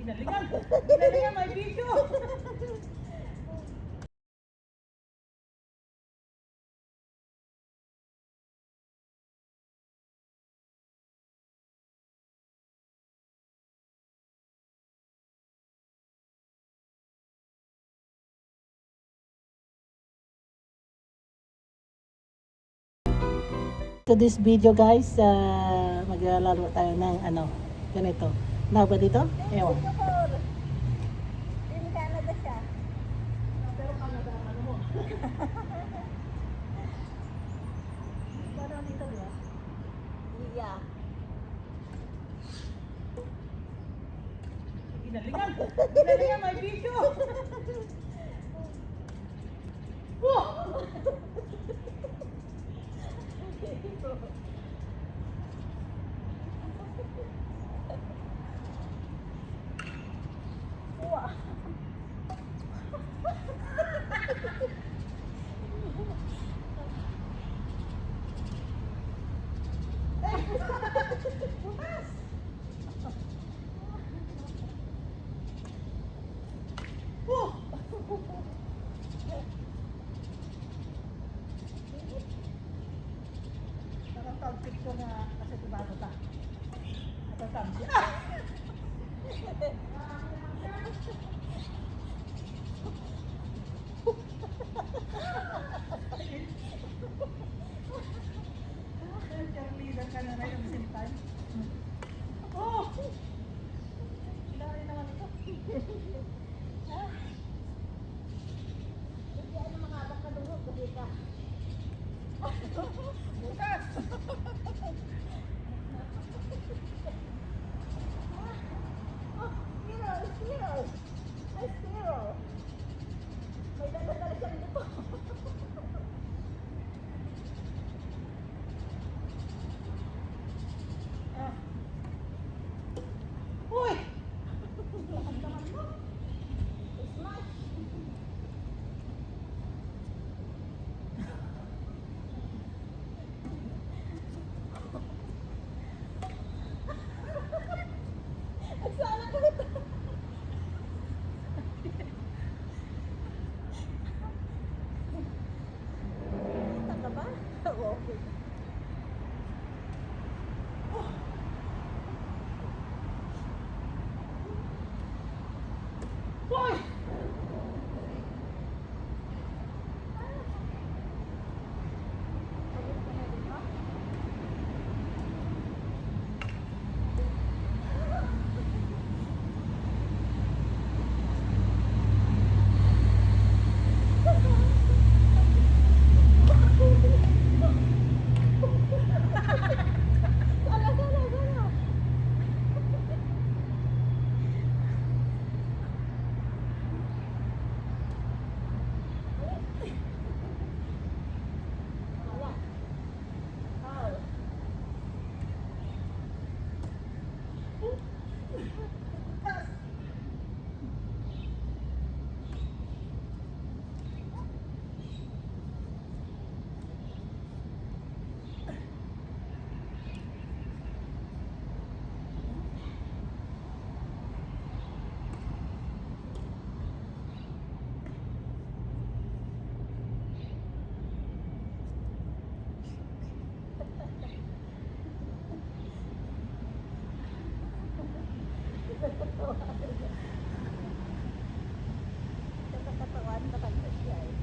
Ginalingan! Ginalingan, may video! To this video guys, maglalaro tayo ng ganito. Na ba dito? Ewan. In Canada siya. Pero Canada ang ano mo. Parang dito, di ba? Yeah. Ginalingan! Ginalingan, may video! Oh! Wow. Oh! Nakatag picture na kasi tibago ta. Nakatag siya. Cheerleader ka na rin ang sinipan. Oh! Ilari naman ito. Hindi ano mga abak ka doon, kasi ka. Bukas! Oh, squirrel, squirrel. Ay, squirrel. May dala-dala siya dito. Ah. Uy! Lakan-lakan mo. Smash. Nagsala ko ito. Kita ka ba? Oo. Uy! Sala, sala, sala. Wala. Foul. Sa katawan, matanda siya eh.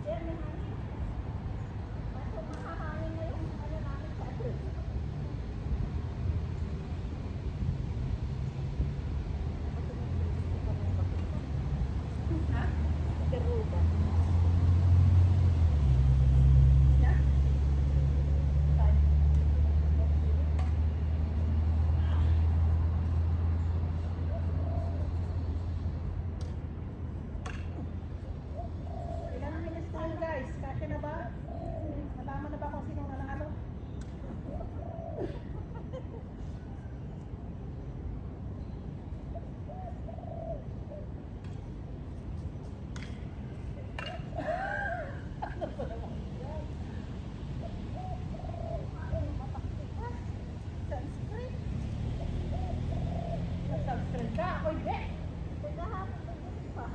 Yan, may hangin. Masok mahahangin na yung namin sa atin. Sunscreen. Sunscreen ka? Ako hindi. Pagkahapon na yun pa.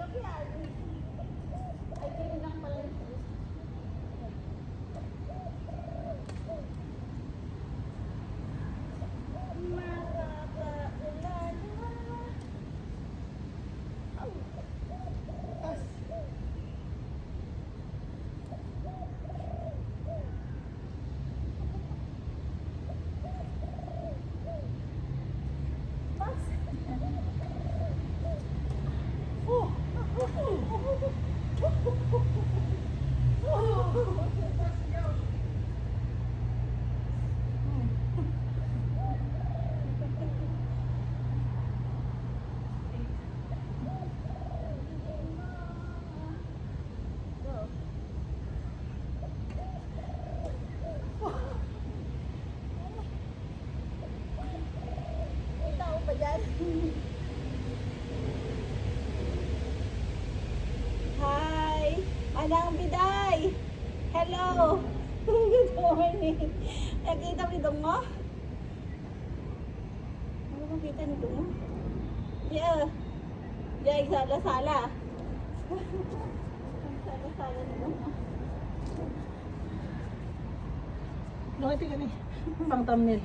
Gabi ay ganyan lang pala yung Tas. may tao pa dyan. Hi! Manang Biday! Hello! Good morning! Nakita mo itong mo? Ano makita nito mo? Yeah! Diyan, sala-sala. Sala-sala nito mo. Bakit ka ni? Pang thumbnail.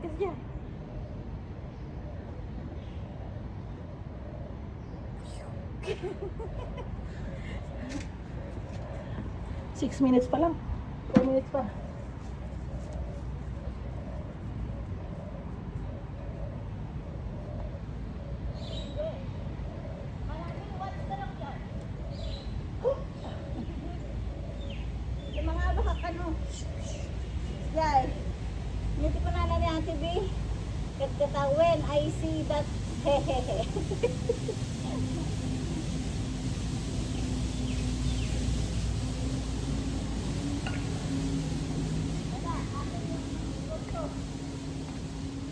Kasi dyan. 6 minutes pa lang. 4 minutes pa. Maraming watts na lang yan. Yung mga bakak ano. Yay. Hindi ko na ni Ate B. Kagkatawin, I see that. Hehehe. Wala, akin yung gusto.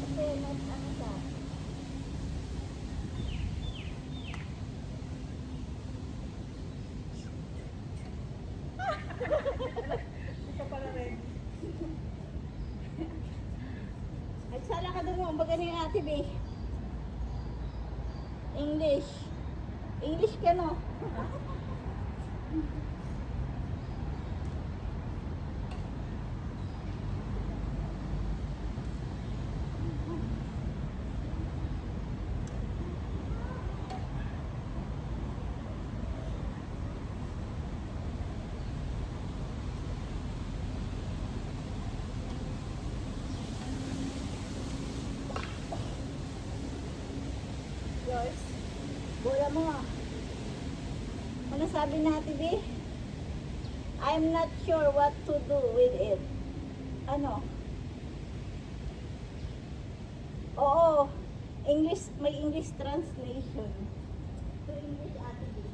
Kasi ano siya. Hindi ka pala ready. Nagsala ka doon mo, baga ni Ate B. English. English ka no? Yours? Bola mo ah. Ano sabi na Ate B? I'm not sure what to do with it. Ano? Oo. English, may English translation. To English Ate B.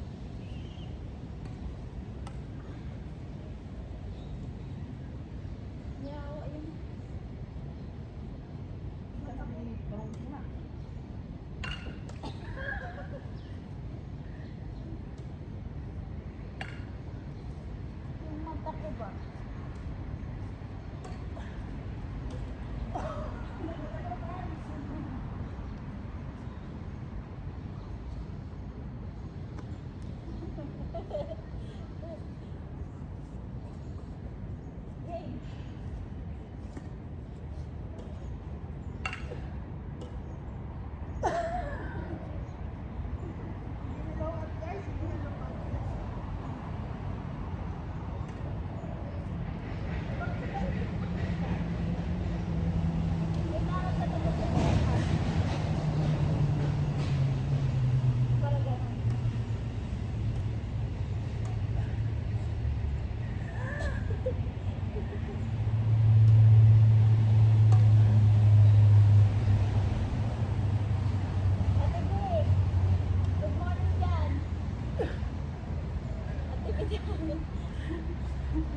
Yaw, ayun. Yung mata ko ba?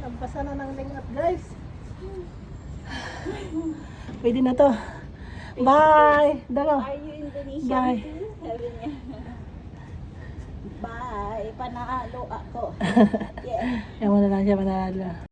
Lampasan na ng lingat, guys. Pwede na to. Bye! Dalo. Are you Indonesian Bye. too? Sabi niya. Bye. Panalo ako. Yeah. Yan mo na lang siya manalo.